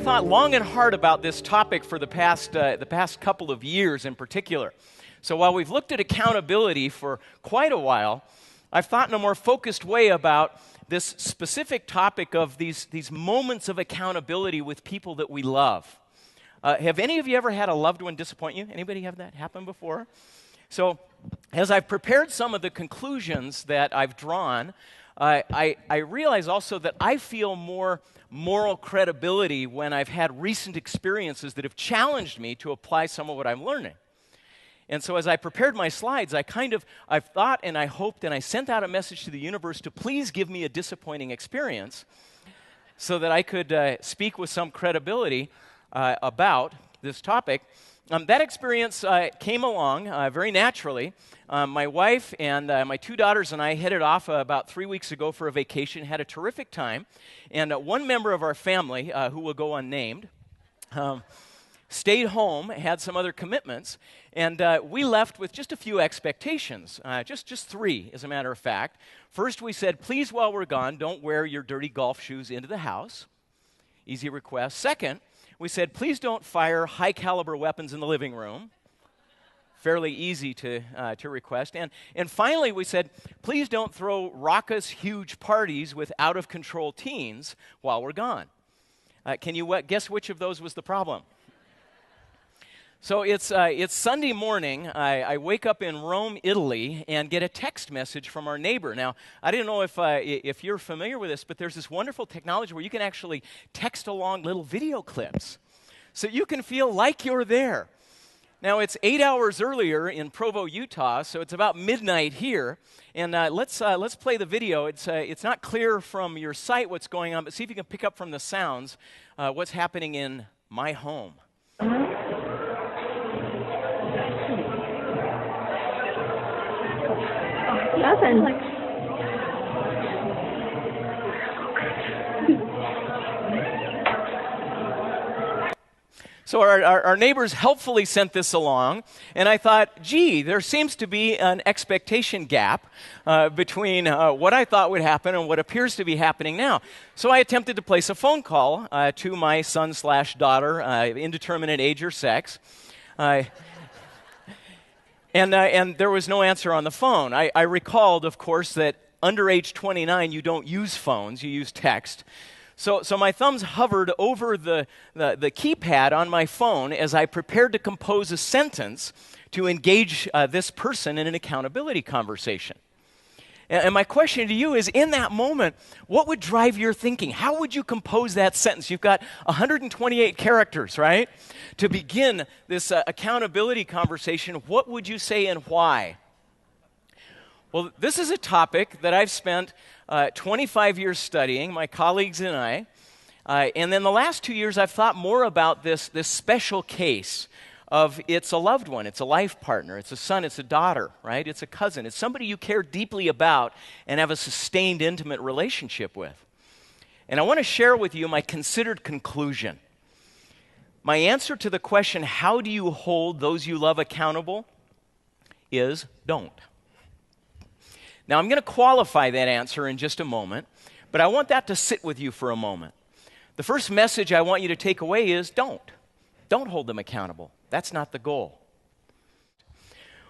thought long and hard about this topic for the past couple of years in particular. So while we've looked at accountability for quite a while, I've thought in a more focused way about this specific topic of these moments of accountability with people that we love. Have any of you ever had a loved one disappoint you? Anybody have that happen before? So as I've prepared some of the conclusions that I've drawn, I realize also that I feel more moral credibility when I've had recent experiences that have challenged me to apply some of what I'm learning. And so as I prepared my slides, I've thought and I hoped and I sent out a message to the universe to please give me a disappointing experience so that I could speak with some credibility about this topic. That experience came along very naturally. My wife and my two daughters and I headed off about 3 weeks ago for a vacation, had a terrific time, and one member of our family, who will go unnamed, stayed home, had some other commitments, and we left with just a few expectations, just three, as a matter of fact. First, we said, please, while we're gone, don't wear your dirty golf shoes into the house. Easy request. Second, we said, please don't fire high-caliber weapons in the living room. Fairly easy to request. And finally, we said, please don't throw raucous, huge parties with out-of-control teens while we're gone. Can you guess which of those was the problem? So it's Sunday morning. I wake up in Rome, Italy, and get a text message from our neighbor. Now, I didn't know if you're familiar with this, but there's this wonderful technology where you can actually text along little video clips, so you can feel like you're there. Now, it's 8 hours earlier in Provo, Utah, so it's about midnight here. And let's play the video. It's not clear from your site what's going on, but see if you can pick up from the sounds what's happening in my home. Nothing. So our neighbors helpfully sent this along, and I thought, gee, there seems to be an expectation gap between what I thought would happen and what appears to be happening now. So I attempted to place a phone call to my son/daughter, indeterminate age or sex. And there was no answer on the phone. I recalled, of course, that under age 29, you don't use phones, you use text. So my thumbs hovered over the keypad on my phone as I prepared to compose a sentence to engage this person in an accountability conversation. And my question to you is, in that moment, what would drive your thinking? How would you compose that sentence? You've got 128 characters, right? To begin this accountability conversation, what would you say and why? Well, this is a topic that I've spent 25 years studying, my colleagues and I. And then the last 2 years, I've thought more about this special case of it's a loved one, it's a life partner, it's a son, it's a daughter, right? It's a cousin. It's somebody you care deeply about and have a sustained, intimate relationship with. And I want to share with you my considered conclusion. My answer to the question, how do you hold those you love accountable, is don't. Now, I'm going to qualify that answer in just a moment, but I want that to sit with you for a moment. The first message I want you to take away is don't. Don't hold them accountable. That's not the goal.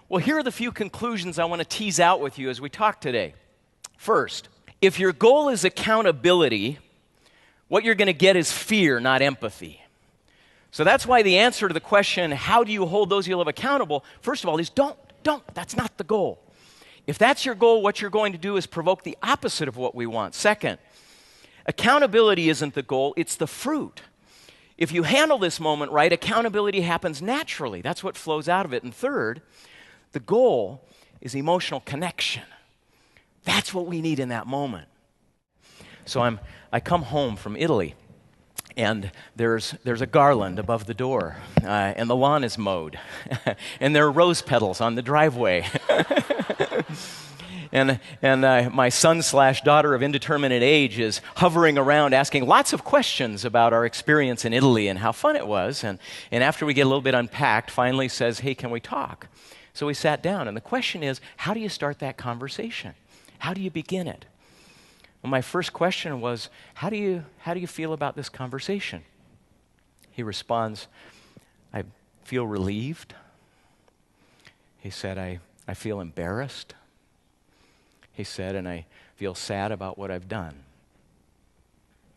Well, here are the few conclusions I want to tease out with you as we talk today. First, if your goal is accountability, what you're going to get is fear, not empathy. So that's why the answer to the question, how do you hold those you love accountable, first of all, is don't. That's not the goal. If that's your goal, what you're going to do is provoke the opposite of what we want. Second, accountability isn't the goal, it's the fruit. If you handle this moment right, accountability happens naturally. That's what flows out of it. And third, the goal is emotional connection. That's what we need in that moment. So I come home from Italy, and there's a garland above the door, and the lawn is mowed, and there are rose petals on the driveway. And my son/daughter of indeterminate age is hovering around asking lots of questions about our experience in Italy and how fun it was. And after we get a little bit unpacked, finally says, hey, can we talk? So we sat down, and the question is, how do you start that conversation? How do you begin it? Well, my first question was, how do you feel about this conversation? He responds, I feel relieved. He said, I feel embarrassed. He said, and I feel sad about what I've done.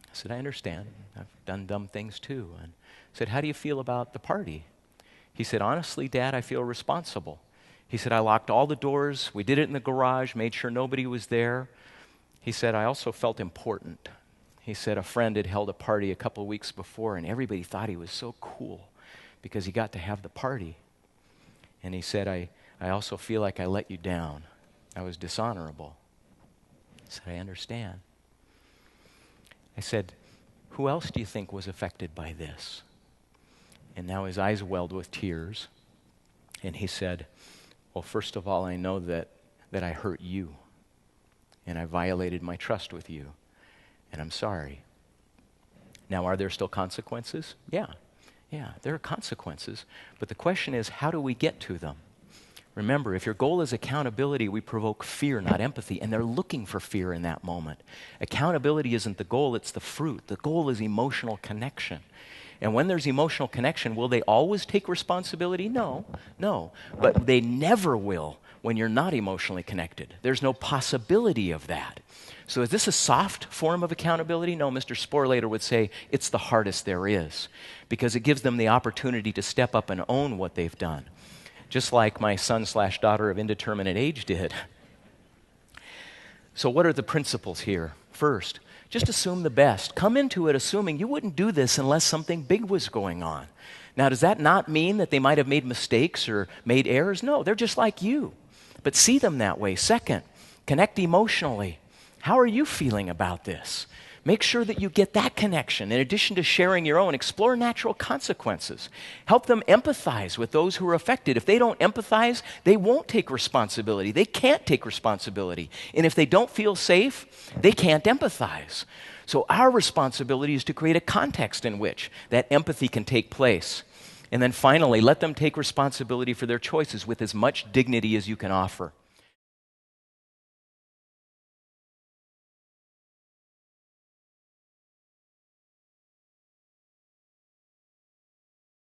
I said, I understand. I've done dumb things too. And I said, how do you feel about the party? He said, honestly, Dad, I feel responsible. He said, I locked all the doors. We did it in the garage, made sure nobody was there. He said, I also felt important. He said a friend had held a party a couple of weeks before, and everybody thought he was so cool because he got to have the party. And he said, I also feel like I let you down. I was dishonorable. I said, I understand. I said, who else do you think was affected by this? And now his eyes welled with tears. And he said, well, first of all, I know that I hurt you. And I violated my trust with you. And I'm sorry. Now, are there still consequences? Yeah, there are consequences. But the question is, how do we get to them? Remember, if your goal is accountability, we provoke fear, not empathy, and they're looking for fear in that moment. Accountability isn't the goal, it's the fruit. The goal is emotional connection. And when there's emotional connection, will they always take responsibility? No. But they never will when you're not emotionally connected. There's no possibility of that. So is this a soft form of accountability? No, Mr. Sporlater would say it's the hardest there is, because it gives them the opportunity to step up and own what they've done, just like my son/daughter of indeterminate age did. So what are the principles here? First, just assume the best. Come into it assuming you wouldn't do this unless something big was going on. Now, does that not mean that they might have made mistakes or made errors? No, they're just like you. But see them that way. Second, connect emotionally. How are you feeling about this? Make sure that you get that connection. In addition to sharing your own, explore natural consequences. Help them empathize with those who are affected. If they don't empathize, they won't take responsibility. They can't take responsibility. And if they don't feel safe, they can't empathize. So our responsibility is to create a context in which that empathy can take place. And then finally, let them take responsibility for their choices with as much dignity as you can offer.